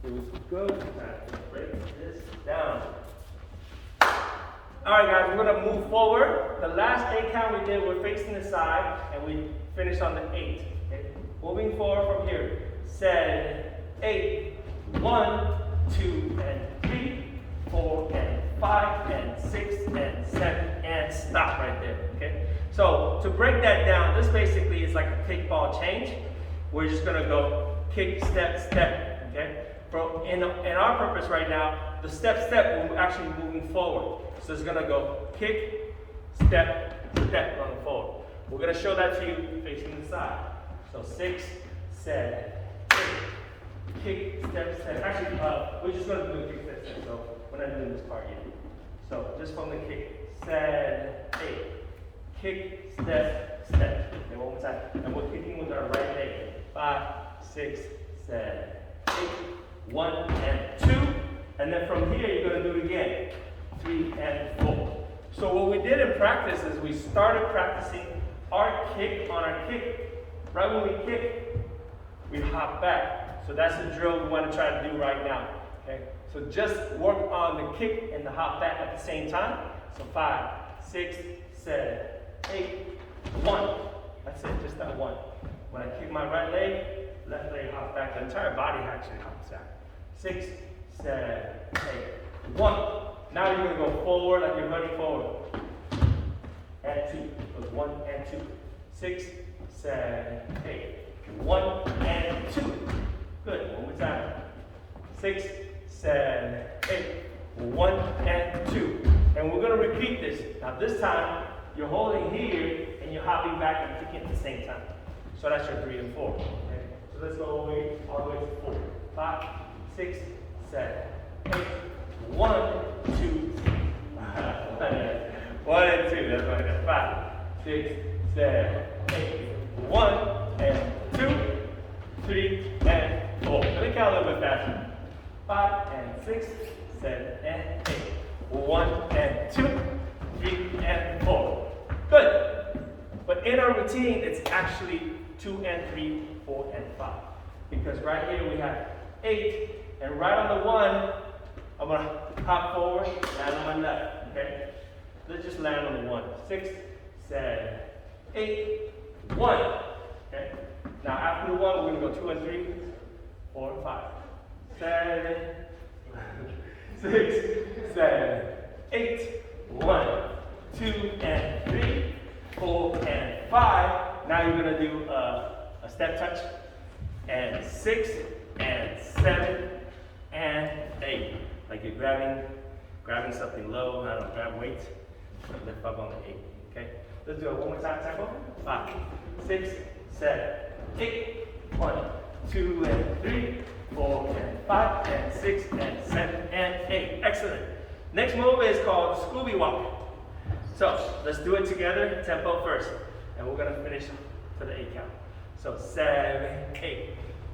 It was good. Now, break this down. All right, guys, we're going to move forward. The last 8 count we did, we're facing the side, and we finished on the 8. Okay? Moving forward from here. 7, 8, 1, 2, and 3, 4, and 5, and 6, and 7, and stop right there. Okay? So to break that down, this basically is like a kickball change. We're just going to go kick, step, step. Okay? In our purpose right now, the step, step, we're actually moving forward. So it's going to go kick, step, step, going forward. We're going to show that to you facing the side. So 6, 7, 8, kick, step, step. Actually, we're just going to do a kick, step, step. So we're not doing this part yet. So just from the kick, 7, 8, kick, step, step. Okay, one more time. And we're kicking with our right leg. 5, 6, 7, 8, 1, and 2. And then from here, you're going to do it again. 3 and 4. So what we did in practice is we started practicing our kick on our kick. Right when we kick, we hop back. So that's the drill we want to try to do right now. Okay? So just work on the kick and the hop back at the same time. So 5, 6, 7, 8, 1. That's it, just that 1. When I kick my right leg, left leg hops back. The entire body actually hops back. 6, 7, 8, 1. Now you're going to go forward like you're running forward. And 2. So 1 and 2. 6, 7, 8. 1 and 2. Good. One more time. 6, 7, 8. 1 and 2. And we're going to repeat this. Now this time, you're holding here and you're hopping back and kicking at the same time. So that's your 3 and 4. Okay? So let's go all the way to 4. 5, 6, 7, 8. 1, 2, 1 and 2. That's right there. 5, 6, 7, 8. 1 and 2, 3 and 4. Let me count a little bit faster. 5 and 6, 7 and 8. 1 and 2, 3 and 4. Good. But in our routine, it's actually 2 and 3, 4 and 5. Because right here we have 8, and right on the 1, I'm going to hop forward, land on my left, okay? Let's just land on the 1. 6, 7, 8, 1, okay? Now after the 1, we're going to go 2 and 3, 4 and 5. 7, 6, 7, 8, 1, 2 and 3, 4 and 5. Now you're going to do a step touch, and 6 and 7 and 8. Like you're grabbing something low, I don't know, grab weights, lift up on the 8, okay? Let's do it one more time, tempo. 5, 6, 7, 8, 1, 2 and 3, 4 and 5 and 6 and 7 and 8. Excellent. Next move is called Scooby Walking. So let's do it together, tempo first, and we're gonna finish to the 8 count. So 7, 8,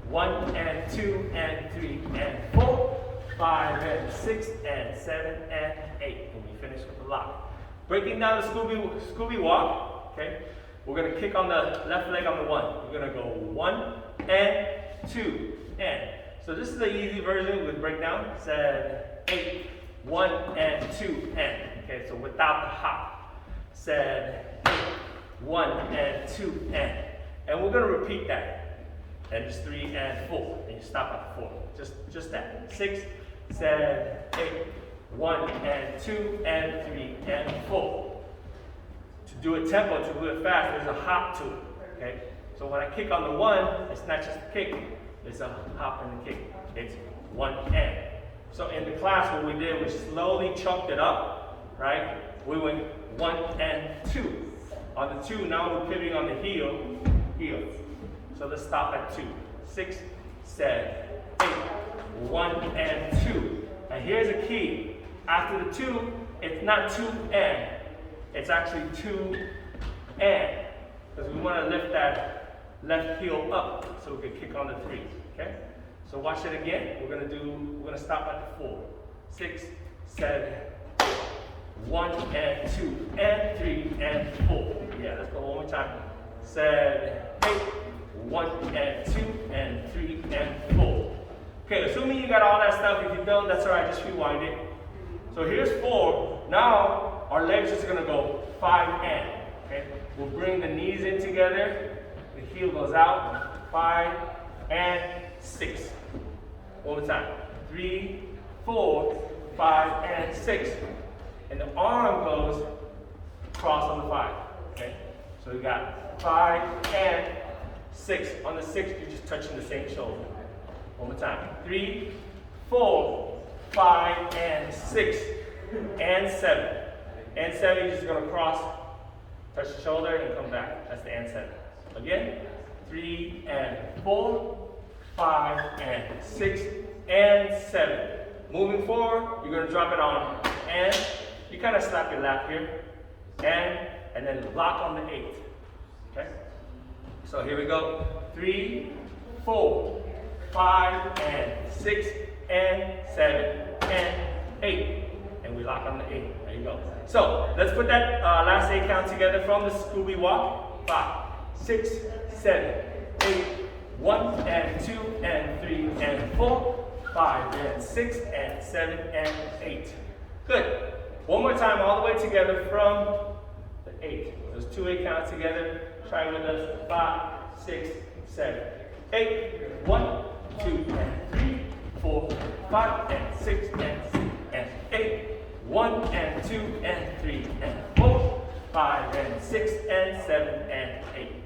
1 and 2 and 3 and 4. 5 and 6 and 7 and 8. And we finish with the lock. Breaking down the Scooby Walk, okay? We're going to kick on the left leg on the 1. We're going to go 1 and 2 and. So this is the easy version with breakdown. 7, 8, 1 and 2 and. Okay, so without the hop. 7, 8, 1 and 2 and. And we're going to repeat that. And it's 3 and 4. And you stop at 4. Just that. 6, 7, 8, 1 and 2 and 3 and 4. To do it tempo, to do it fast, there's a hop to it. Okay? So when I kick on the 1, it's not just a kick, it's a hop and a kick. It's 1 and. So in the class, what we did, we slowly chunked it up, right? We went 1 and 2. On the 2, now we're pivoting on the heel. So let's stop at 2. 6, 7, 8, 1 and 2. And here's a key. After the 2, it's not 2 and. It's actually 2 and. Because we want to lift that left heel up so we can kick on the 3. Okay? So watch it again. We're gonna stop at the 4. 6, 7, 8. 1 and 2 and 3 and 4. Yeah, let's go one more time. 7, 8. 1 and 2 and 3 and 4. Okay, assuming you got all that stuff. If you don't, that's all right, just rewind it. So here's 4. Now our legs is gonna go 5 and. Okay, we'll bring the knees in together. The heel goes out. 5 and 6. One more time. 3, 4, 5 and 6. And the arm goes across on the 5. Okay, so we got 5 and 6. On the 6, you're just touching the same shoulder. One more time. 3, 4, 5 and 6 and 7. And 7, you're just gonna cross, touch the shoulder and come back. That's the and 7. Again, 3 and 4, 5 and 6 and 7. Moving forward, you're gonna drop it on and you kind of slap your lap here and then lock on the 8. Okay? So here we go. 3, 4, 5 and 6 and 7 and 8. And we lock on the 8. There you go. So let's put that last 8 count together from the Scooby Walk. 5, 6, 7, 8, 1 and 2 and 3 and 4, 5 and 6 and 7 and 8. Good. One more time all the way together from the 8. Those 2 8 counts together. Try with us. 5, 6, 7, 8. 1, 2 and 3, 4, 5 and 6 and 7 and 8. 1 and 2 and 3 and 4, 5 and 6 and 7 and 8.